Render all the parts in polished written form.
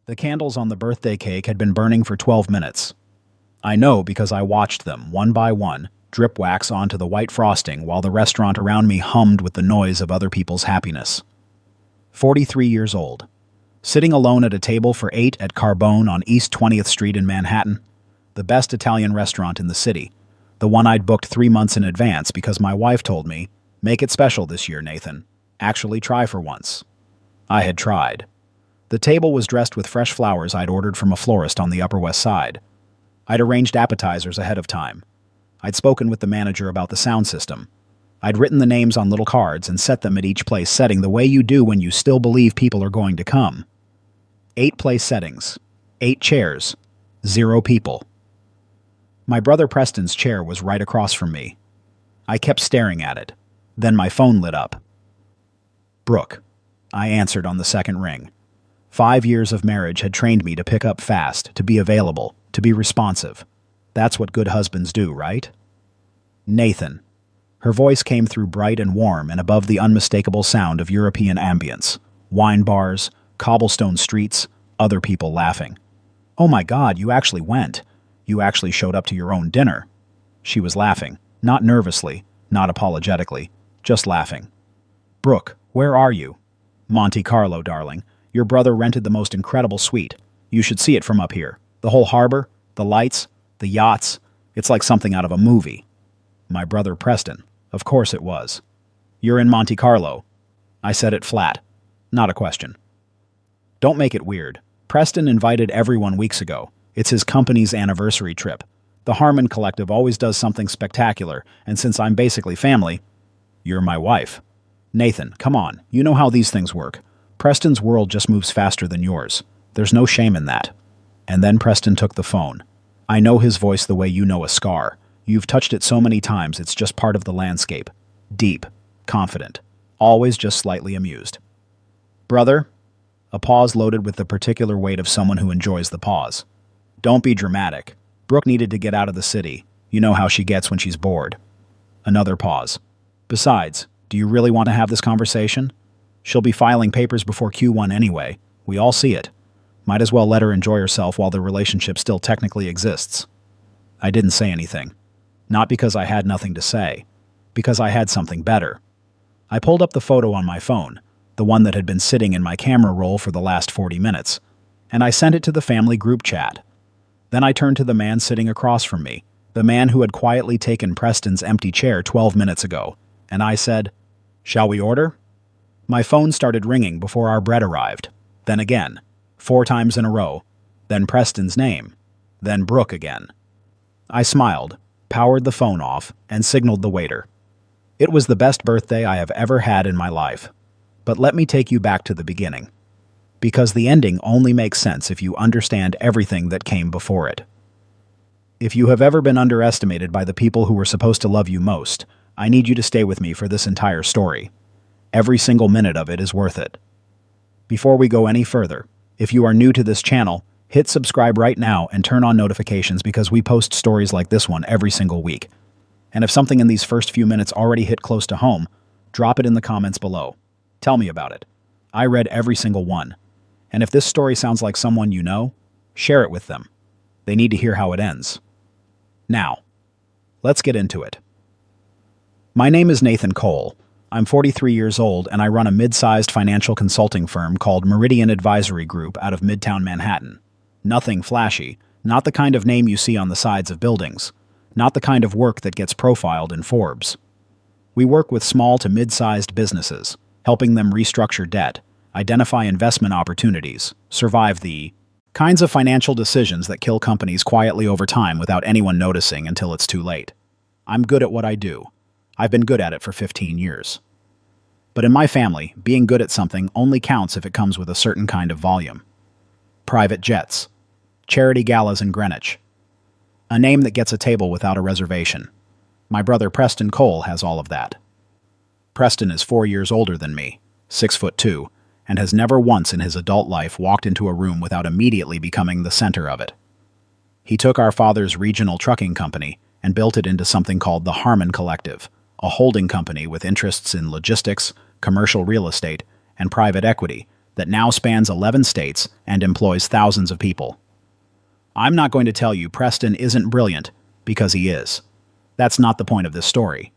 The candles on the birthday cake had been burning for 12 minutes. I know because I watched them, one by one, drip wax onto the white frosting while the restaurant around me hummed with the noise of other people's happiness. 43 years old. Sitting alone at a table for 8 at Carbone on East 20th Street in Manhattan, the best Italian restaurant in the city, the one I'd booked 3 months in advance because my wife told me, "Make it special this year, Nathan. Actually try for once." I had tried. The table was dressed with fresh flowers I'd ordered from a florist on the Upper West Side. I'd arranged appetizers ahead of time. I'd spoken with the manager about the sound system. I'd written the names on little cards and set them at each place setting the way you do when you still believe people are going to come. 8 place settings, 8 chairs, 0 people. My brother Preston's chair was right across from me. I kept staring at it. Then my phone lit up. "Brooke," I answered on the second ring. 5 years of marriage had trained me to pick up fast, to be available, to be responsive. That's what good husbands do, right? "Nathan." Her voice came through bright and warm and above the unmistakable sound of European ambience. Wine bars, cobblestone streets, other people laughing. "Oh my God, you actually went. You actually showed up to your own dinner." She was laughing, not nervously, not apologetically, just laughing. "Brooke, where are you?" "Monte Carlo, darling. Your brother rented the most incredible suite. You should see it from up here. The whole harbor, the lights, the yachts. It's like something out of a movie." My brother Preston. Of course it was. "You're in Monte Carlo." I said it flat. Not a question. "Don't make it weird. Preston invited everyone weeks ago. It's his company's anniversary trip. The Harmon Collective always does something spectacular, and since I'm basically family..." "You're my wife." "Nathan, come on. You know how these things work. Preston's world just moves faster than yours. There's no shame in that." And then Preston took the phone. I know his voice the way you know a scar. You've touched it so many times it's just part of the landscape. Deep, confident, always just slightly amused. "Brother?" A pause loaded with the particular weight of someone who enjoys the pause. "Don't be dramatic. Brooke needed to get out of the city. You know how she gets when she's bored." Another pause. "Besides, do you really want to have this conversation? She'll be filing papers before Q1 anyway. We all see it. Might as well let her enjoy herself while the relationship still technically exists." I didn't say anything. Not because I had nothing to say. Because I had something better. I pulled up the photo on my phone, the one that had been sitting in my camera roll for the last 40 minutes, and I sent it to the family group chat. Then I turned to the man sitting across from me, the man who had quietly taken Preston's empty chair 12 minutes ago, and I said, "Shall we order?" My phone started ringing before our bread arrived. Then again. 4 times in a row. Then Preston's name. Then Brooke again. I smiled, powered the phone off, and signaled the waiter. It was the best birthday I have ever had in my life. But let me take you back to the beginning. Because the ending only makes sense if you understand everything that came before it. If you have ever been underestimated by the people who were supposed to love you most, I need you to stay with me for this entire story. Every single minute of it is worth it. Before we go any further, if you are new to this channel, hit subscribe right now and turn on notifications because we post stories like this one every single week. And if something in these first few minutes already hit close to home, drop it in the comments below. Tell me about it. I read every single one. And if this story sounds like someone you know, share it with them. They need to hear how it ends. Now, let's get into it. My name is Nathan Cole. I'm 43 years old and I run a mid-sized financial consulting firm called Meridian Advisory Group out of Midtown Manhattan. Nothing flashy, not the kind of name you see on the sides of buildings, not the kind of work that gets profiled in Forbes. We work with small to mid-sized businesses, helping them restructure debt, identify investment opportunities, survive the kinds of financial decisions that kill companies quietly over time without anyone noticing until it's too late. I'm good at what I do. I've been good at it for 15 years. But in my family, being good at something only counts if it comes with a certain kind of volume. Private jets. Charity galas in Greenwich. A name that gets a table without a reservation. My brother Preston Cole has all of that. Preston is 4 years older than me, 6'2", and has never once in his adult life walked into a room without immediately becoming the center of it. He took our father's regional trucking company and built it into something called the Harmon Collective, a holding company with interests in logistics, commercial real estate, and private equity that now spans 11 states and employs thousands of people. I'm not going to tell you Preston isn't brilliant, because he is. That's not the point of this story.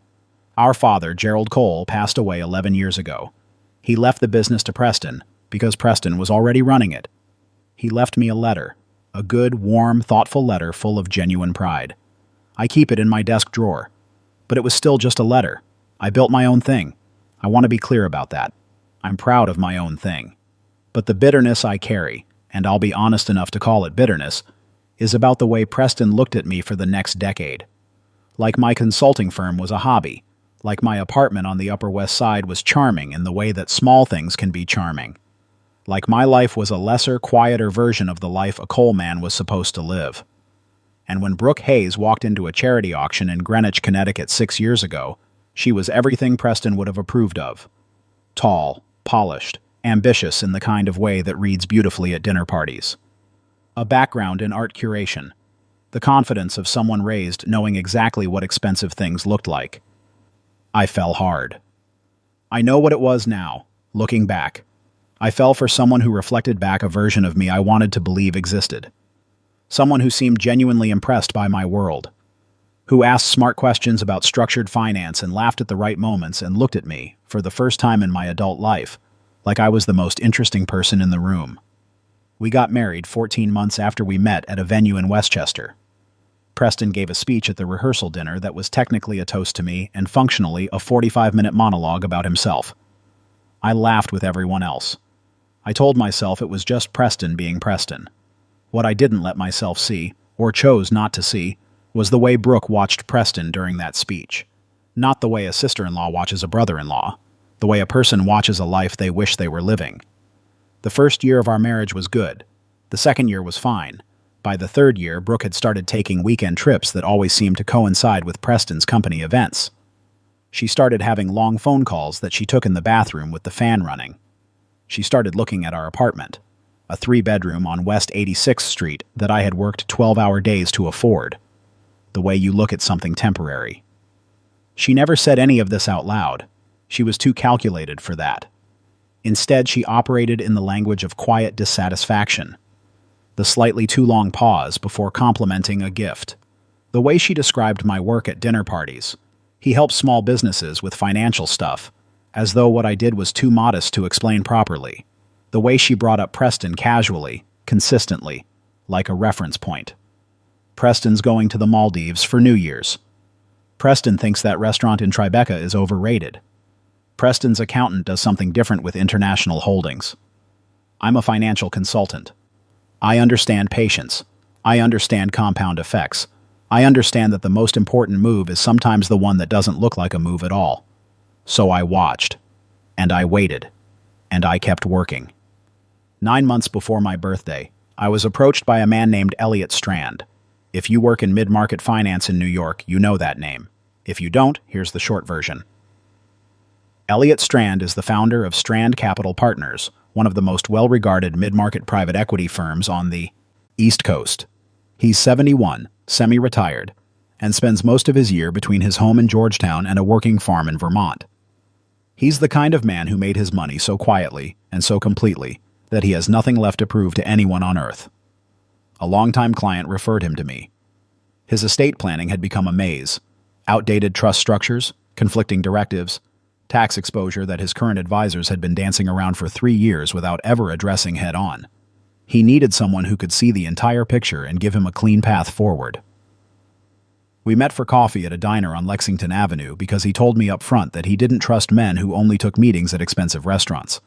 Our father, Gerald Cole, passed away 11 years ago. He left the business to Preston because Preston was already running it. He left me a letter, a good, warm, thoughtful letter full of genuine pride. I keep it in my desk drawer. But it was still just a letter. I built my own thing. I want to be clear about that. I'm proud of my own thing. But the bitterness I carry, and I'll be honest enough to call it bitterness, is about the way Preston looked at me for the next decade. Like my consulting firm was a hobby. Like my apartment on the Upper West Side was charming in the way that small things can be charming. Like my life was a lesser, quieter version of the life a coal man was supposed to live. And when Brooke Hayes walked into a charity auction in Greenwich, Connecticut 6 years ago, she was everything Preston would have approved of. Tall, polished, ambitious in the kind of way that reads beautifully at dinner parties. A background in art curation. The confidence of someone raised knowing exactly what expensive things looked like. I fell hard. I know what it was now, looking back. I fell for someone who reflected back a version of me I wanted to believe existed. Someone who seemed genuinely impressed by my world. Who asked smart questions about structured finance and laughed at the right moments and looked at me, for the first time in my adult life, like I was the most interesting person in the room. We got married 14 months after we met at a venue in Westchester. Preston gave a speech at the rehearsal dinner that was technically a toast to me and functionally a 45-minute monologue about himself. I laughed with everyone else. I told myself it was just Preston being Preston. What I didn't let myself see, or chose not to see, was the way Brooke watched Preston during that speech. Not the way a sister-in-law watches a brother-in-law, the way a person watches a life they wish they were living. The first year of our marriage was good. The second year was fine. By the third year, Brooke had started taking weekend trips that always seemed to coincide with Preston's company events. She started having long phone calls that she took in the bathroom with the fan running. She started looking at our apartment, a 3-bedroom on West 86th Street that I had worked 12-hour days to afford. The way you look at something temporary. She never said any of this out loud. She was too calculated for that. Instead, she operated in the language of quiet dissatisfaction. The slightly too long pause before complimenting a gift. The way she described my work at dinner parties. He helps small businesses with financial stuff, as though what I did was too modest to explain properly. The way she brought up Preston casually, consistently, like a reference point. Preston's going to the Maldives for New Year's. Preston thinks that restaurant in Tribeca is overrated. Preston's accountant does something different with international holdings. I'm a financial consultant. I understand patience. I understand compound effects. I understand that the most important move is sometimes the one that doesn't look like a move at all. So I watched. And I waited. And I kept working. 9 months before my birthday, I was approached by a man named Elliot Strand. If you work in mid-market finance in New York, you know that name. If you don't, here's the short version. Elliot Strand is the founder of Strand Capital Partners, one of the most well-regarded mid-market private equity firms on the East Coast. He's 71, semi-retired, and spends most of his year between his home in Georgetown and a working farm in Vermont. He's the kind of man who made his money so quietly and so completely that he has nothing left to prove to anyone on earth. A longtime client referred him to me. His estate planning had become a maze. Outdated trust structures, conflicting directives, tax exposure that his current advisors had been dancing around for 3 years without ever addressing head-on. He needed someone who could see the entire picture and give him a clean path forward. We met for coffee at a diner on Lexington Avenue because he told me up front that he didn't trust men who only took meetings at expensive restaurants.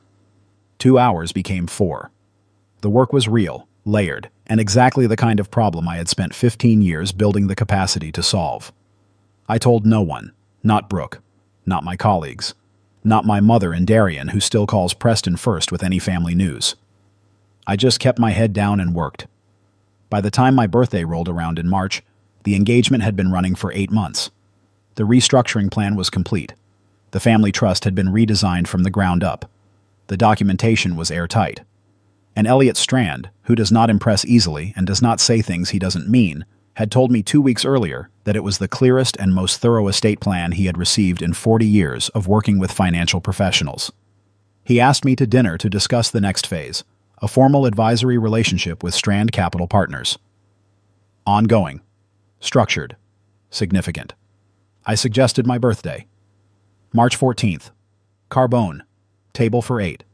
2 hours became 4. The work was real, layered, and exactly the kind of problem I had spent 15 years building the capacity to solve. I told no one, not Brooke, not my colleagues, not my mother in Darien, who still calls Preston first with any family news. I just kept my head down and worked. By the time my birthday rolled around in March, the engagement had been running for 8 months. The restructuring plan was complete. The family trust had been redesigned from the ground up. The documentation was airtight. And Elliot Strand, who does not impress easily and does not say things he doesn't mean, had told me 2 weeks earlier that it was the clearest and most thorough estate plan he had received in 40 years of working with financial professionals. He asked me to dinner to discuss the next phase, a formal advisory relationship with Strand Capital Partners. Ongoing. Structured. Significant. I suggested my birthday. March 14th. Carbone. Table for 8.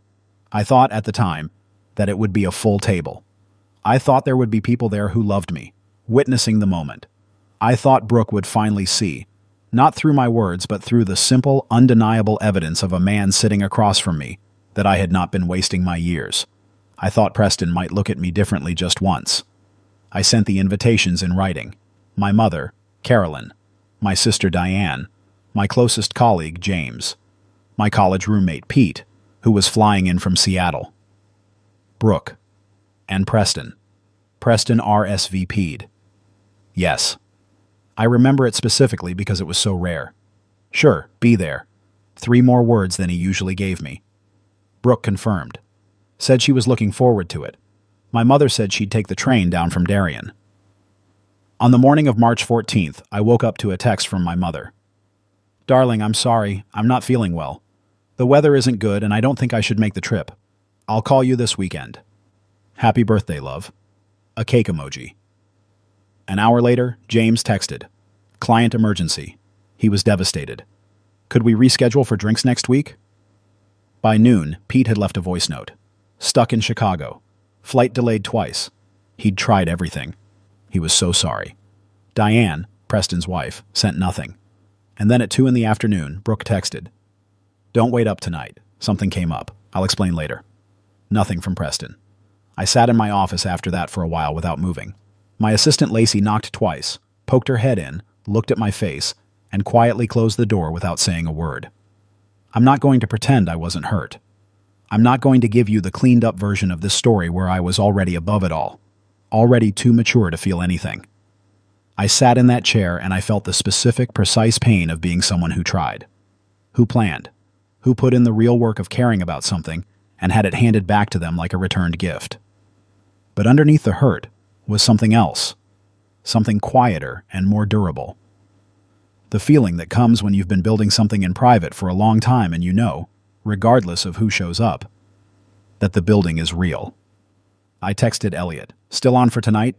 I thought at the time that it would be a full table. I thought there would be people there who loved me, witnessing the moment. I thought Brooke would finally see, not through my words but through the simple, undeniable evidence of a man sitting across from me, that I had not been wasting my years. I thought Preston might look at me differently just once. I sent the invitations in writing. My mother, Carolyn. My sister Diane. My closest colleague, James. My college roommate, Pete, who was flying in from Seattle. Brooke. And Preston. Preston RSVP'd. Yes. I remember it specifically because it was so rare. Sure, be there. 3 more words than he usually gave me. Brooke confirmed. Said she was looking forward to it. My mother said she'd take the train down from Darien. On the morning of March 14th, I woke up to a text from my mother. Darling, I'm sorry. I'm not feeling well. The weather isn't good and I don't think I should make the trip. I'll call you this weekend. Happy birthday, love. A cake emoji. An hour later, James texted. Client emergency. He was devastated. Could we reschedule for drinks next week? By noon, Pete had left a voice note. Stuck in Chicago. Flight delayed twice. He'd tried everything. He was so sorry. Diane, Preston's wife, sent nothing. And then at 2 in the afternoon, Brooke texted. Don't wait up tonight. Something came up. I'll explain later. Nothing from Preston. I sat in my office after that for a while without moving. My assistant Lacey knocked twice, poked her head in, looked at my face, and quietly closed the door without saying a word. I'm not going to pretend I wasn't hurt. I'm not going to give you the cleaned-up version of this story where I was already above it all, already too mature to feel anything. I sat in that chair and I felt the specific, precise pain of being someone who tried, who planned, who put in the real work of caring about something and had it handed back to them like a returned gift. But underneath the hurt was something else, something quieter and more durable. The feeling that comes when you've been building something in private for a long time and you know, regardless of who shows up, that the building is real. I texted Elliot. Still on for tonight?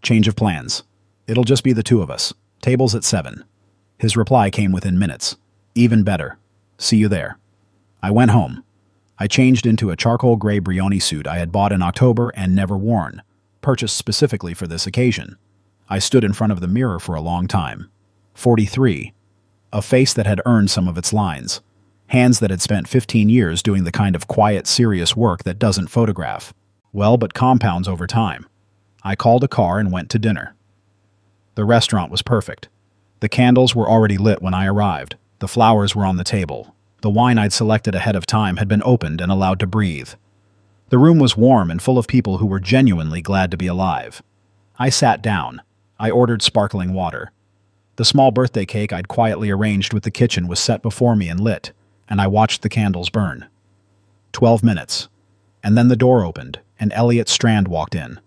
Change of plans. It'll just be the 2 of us. Tables at 7. His reply came within minutes. Even better. See you there. I went home. I changed into a charcoal gray Brioni suit I had bought in October and never worn, purchased specifically for this occasion. I stood in front of the mirror for a long time. 43. A face that had earned some of its lines. Hands that had spent 15 years doing the kind of quiet, serious work that doesn't photograph. Well, but compounds over time. I called a car and went to dinner. The restaurant was perfect. The candles were already lit when I arrived. The flowers were on the table. The wine I'd selected ahead of time had been opened and allowed to breathe. The room was warm and full of people who were genuinely glad to be alive. I sat down. I ordered sparkling water. The small birthday cake I'd quietly arranged with the kitchen was set before me and lit, and I watched the candles burn. 12 minutes. And then the door opened, and Elliot Strand walked in.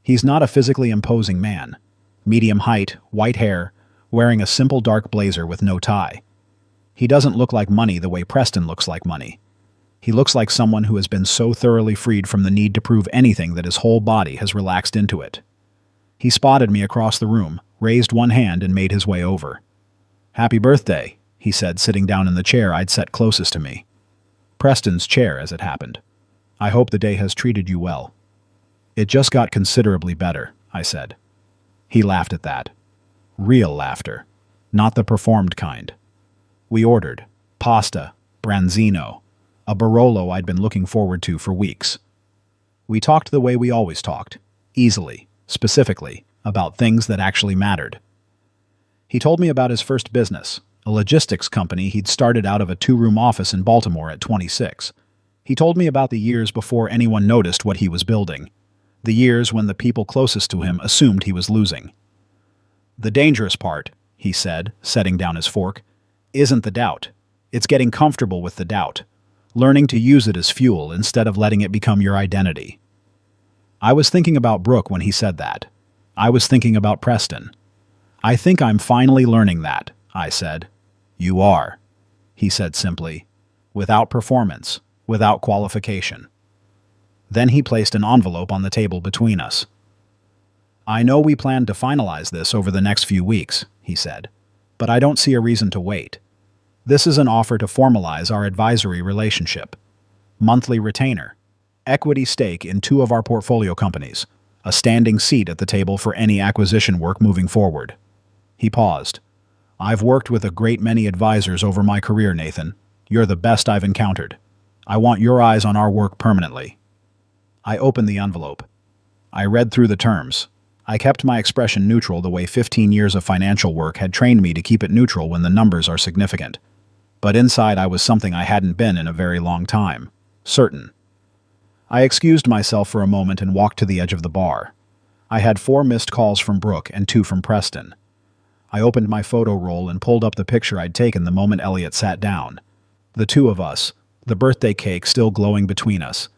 He's not a physically imposing man. Medium height, white hair, wearing a simple dark blazer with no tie. He doesn't look like money the way Preston looks like money. He looks like someone who has been so thoroughly freed from the need to prove anything that his whole body has relaxed into it. He spotted me across the room, raised one hand, and made his way over. Happy birthday, he said, sitting down in the chair I'd set closest to me. Preston's chair, as it happened. I hope the day has treated you well. It just got considerably better, I said. He laughed at that. Real laughter, not the performed kind. We ordered pasta, branzino, a Barolo I'd been looking forward to for weeks. We talked the way we always talked, easily, specifically, about things that actually mattered. He told me about his first business, a logistics company he'd started out of a 2-room office in Baltimore at 26. He told me about the years before anyone noticed what he was building, the years when the people closest to him assumed he was losing. The dangerous part, he said, setting down his fork, isn't the doubt. It's getting comfortable with the doubt, learning to use it as fuel instead of letting it become your identity. I was thinking about Brooke when he said that. I was thinking about Preston. I think I'm finally learning that, I said. You are, he said simply. without performance, without qualification. Then he placed an envelope on the table between us. "I know we plan to finalize this over the next few weeks," he said, "but I don't see a reason to wait. This is an offer to formalize our advisory relationship. Monthly retainer, equity stake in 2 of our portfolio companies, a standing seat at the table for any acquisition work moving forward." He paused. "I've worked with a great many advisors over my career, Nathan. You're the best I've encountered. I want your eyes on our work permanently." I opened the envelope. I read through the terms. I kept my expression neutral the way 15 years of financial work had trained me to keep it neutral when the numbers are significant. But inside I was something I hadn't been in a very long time. Certain. I excused myself for a moment and walked to the edge of the bar. I had 4 missed calls from Brooke and 2 from Preston. I opened my photo roll and pulled up the picture I'd taken the moment Elliot sat down. The 2 of us, the birthday cake still glowing between us,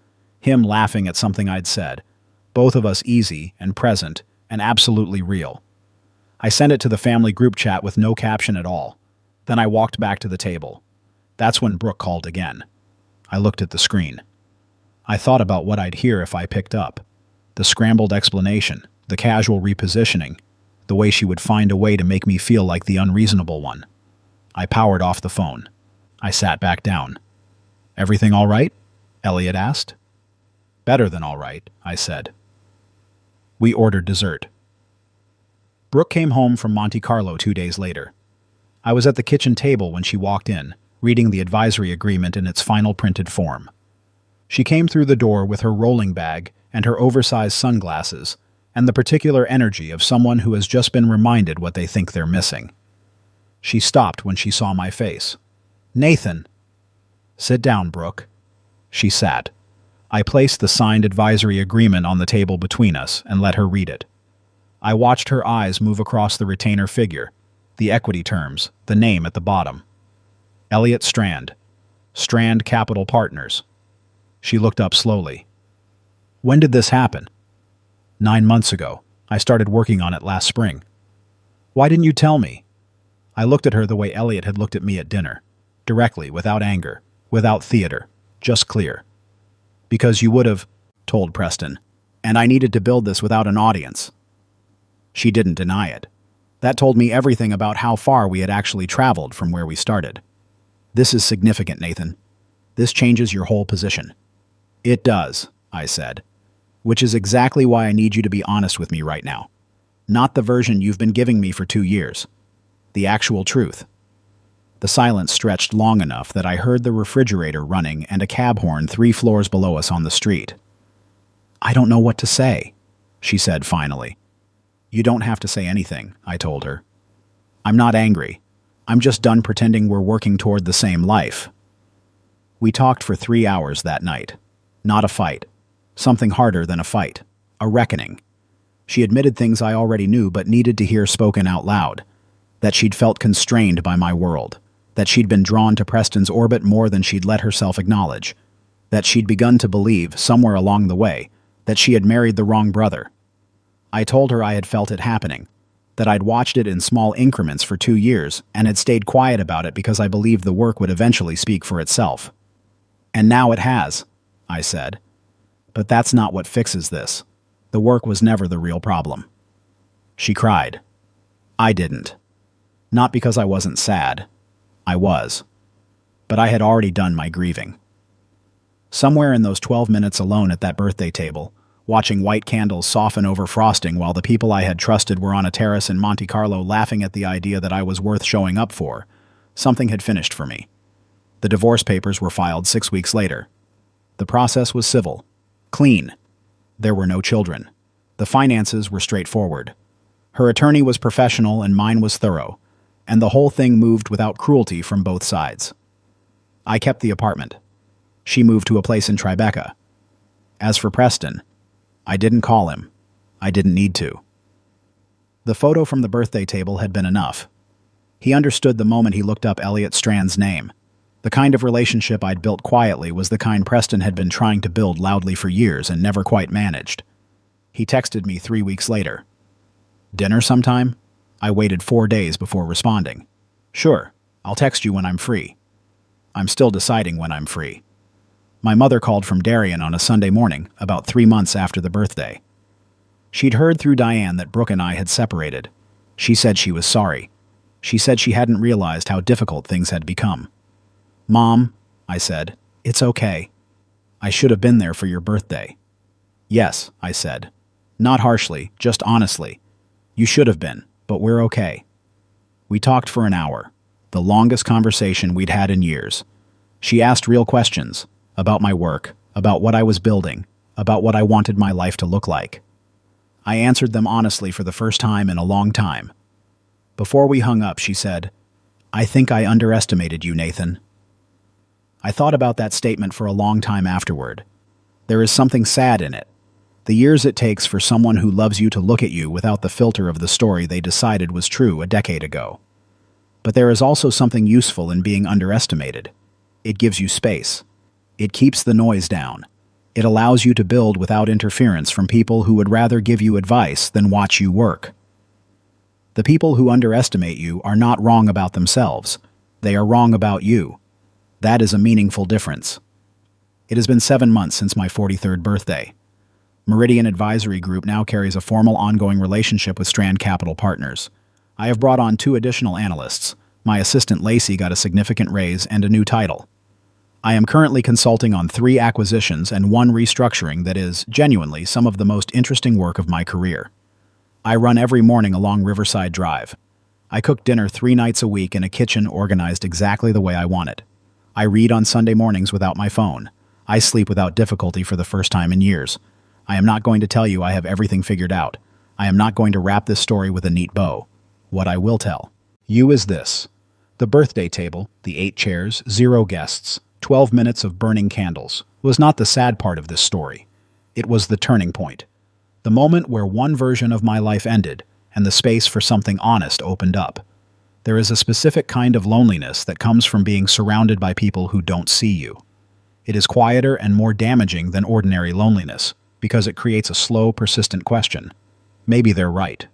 him laughing at something I'd said, both of us easy and present and absolutely real. I sent it to the family group chat with no caption at all. Then I walked back to the table. That's when Brooke called again. I looked at the screen. I thought about what I'd hear if I picked up. The scrambled explanation, the casual repositioning, the way she would find a way to make me feel like the unreasonable one. I powered off the phone. I sat back down. "Everything all right?" Elliot asked. "Better than all right," I said. We ordered dessert. Brooke came home from Monte Carlo 2 days later. I was at the kitchen table when she walked in, reading the advisory agreement in its final printed form. She came through the door with her rolling bag and her oversized sunglasses, and the particular energy of someone who has just been reminded what they think they're missing. She stopped when she saw my face. "Nathan!" "Sit down, Brooke." She sat. I placed the signed advisory agreement on the table between us and let her read it. I watched her eyes move across the retainer figure, the equity terms, the name at the bottom. Elliot Strand. Strand Capital Partners. She looked up slowly. "When did this happen?" 9 months ago. I started working on it last spring." "Why didn't you tell me?" I looked at her the way Elliot had looked at me at dinner. Directly, without anger, without theater, just clear. "Because you would have told Preston, and I needed to build this without an audience." She didn't deny it. That told me everything about how far we had actually traveled from where we started. "This is significant, Nathan. This changes your whole position." "It does," I said. "Which is exactly why I need you to be honest with me right now. Not the version you've been giving me for 2 years. The actual truth." The silence stretched long enough that I heard the refrigerator running and a cab horn 3 floors below us on the street. "I don't know what to say," she said finally. "You don't have to say anything," I told her. "I'm not angry. I'm just done pretending we're working toward the same life." We talked for 3 hours that night. Not a fight. Something harder than a fight. A reckoning. She admitted things I already knew but needed to hear spoken out loud. That she'd felt constrained by my world. That she'd been drawn to Preston's orbit more than she'd let herself acknowledge. That she'd begun to believe, somewhere along the way, that she had married the wrong brother. I told her I had felt it happening. That I'd watched it in small increments for 2 years and had stayed quiet about it because I believed the work would eventually speak for itself. "And now it has," I said. "But that's not what fixes this. The work was never the real problem." She cried. I didn't. Not because I wasn't sad. I was. But I had already done my grieving. Somewhere in those 12 minutes alone at that birthday table, watching white candles soften over frosting while the people I had trusted were on a terrace in Monte Carlo laughing at the idea that I was worth showing up for, something had finished for me. The divorce papers were filed 6 weeks later. The process was civil. Clean. There were no children. The finances were straightforward. Her attorney was professional and mine was thorough, and the whole thing moved without cruelty from both sides. I kept the apartment. She moved to a place in Tribeca. As for Preston, I didn't call him. I didn't need to. The photo from the birthday table had been enough. He understood the moment he looked up Elliot Strand's name. The kind of relationship I'd built quietly was the kind Preston had been trying to build loudly for years and never quite managed. He texted me 3 weeks later. "Dinner sometime?" I waited 4 days before responding. "Sure, I'll text you when I'm free." I'm still deciding when I'm free. My mother called from Darien on a Sunday morning, about 3 months after the birthday. She'd heard through Diane that Brooke and I had separated. She said she was sorry. She said she hadn't realized how difficult things had become. "Mom," I said, "it's okay. I should have been there for your birthday." "Yes," I said. Not harshly, just honestly. "You should have been, but we're okay." We talked for an hour, the longest conversation we'd had in years. She asked real questions about my work, about what I was building, about what I wanted my life to look like. I answered them honestly for the first time in a long time. Before we hung up, she said, "I think I underestimated you, Nathan." I thought about that statement for a long time afterward. There is something sad in it. The years it takes for someone who loves you to look at you without the filter of the story they decided was true a decade ago. But there is also something useful in being underestimated. It gives you space. It keeps the noise down. It allows you to build without interference from people who would rather give you advice than watch you work. The people who underestimate you are not wrong about themselves. They are wrong about you. That is a meaningful difference. It has been 7 months since my 43rd birthday. Meridian Advisory Group now carries a formal ongoing relationship with Strand Capital Partners. I have brought on 2 additional analysts. My assistant Lacey got a significant raise and a new title. I am currently consulting on 3 acquisitions and 1 restructuring that is, genuinely, some of the most interesting work of my career. I run every morning along Riverside Drive. I cook dinner 3 nights a week in a kitchen organized exactly the way I want it. I read on Sunday mornings without my phone. I sleep without difficulty for the first time in years. I am not going to tell you I have everything figured out. I am not going to wrap this story with a neat bow. What I will tell you is this. The birthday table, the 8 chairs, 0 guests, 12 minutes of burning candles, was not the sad part of this story. It was the turning point. The moment where one version of my life ended and the space for something honest opened up. There is a specific kind of loneliness that comes from being surrounded by people who don't see you. It is quieter and more damaging than ordinary loneliness because it creates a slow, persistent question. Maybe they're right.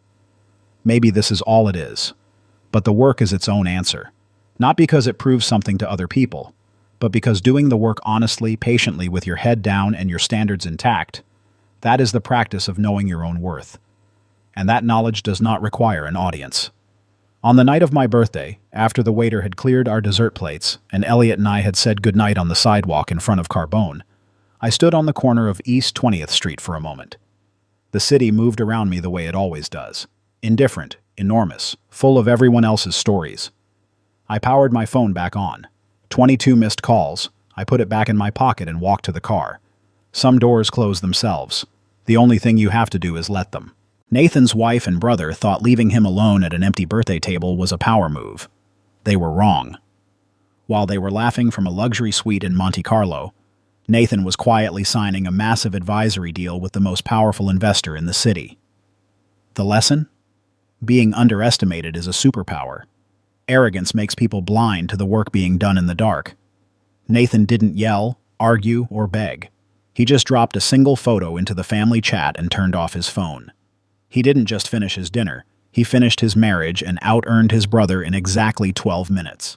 Maybe this is all it is. But the work is its own answer. Not because it proves something to other people, but because doing the work honestly, patiently, with your head down and your standards intact, that is the practice of knowing your own worth. And that knowledge does not require an audience. On the night of my birthday, after the waiter had cleared our dessert plates and Elliot and I had said goodnight on the sidewalk in front of Carbone, I stood on the corner of East 20th Street for a moment. The city moved around me the way it always does. Indifferent, enormous, full of everyone else's stories. I powered my phone back on. 22 missed calls. I put it back in my pocket and walked to the car. Some doors close themselves. The only thing you have to do is let them. Nathan's wife and brother thought leaving him alone at an empty birthday table was a power move. They were wrong. While they were laughing from a luxury suite in Monte Carlo, Nathan was quietly signing a massive advisory deal with the most powerful investor in the city. The lesson? Being underestimated is a superpower. Arrogance makes people blind to the work being done in the dark. Nathan didn't yell, argue, or beg. He just dropped a single photo into the family chat and turned off his phone. He didn't just finish his dinner, he finished his marriage and out-earned his brother in exactly 12 minutes.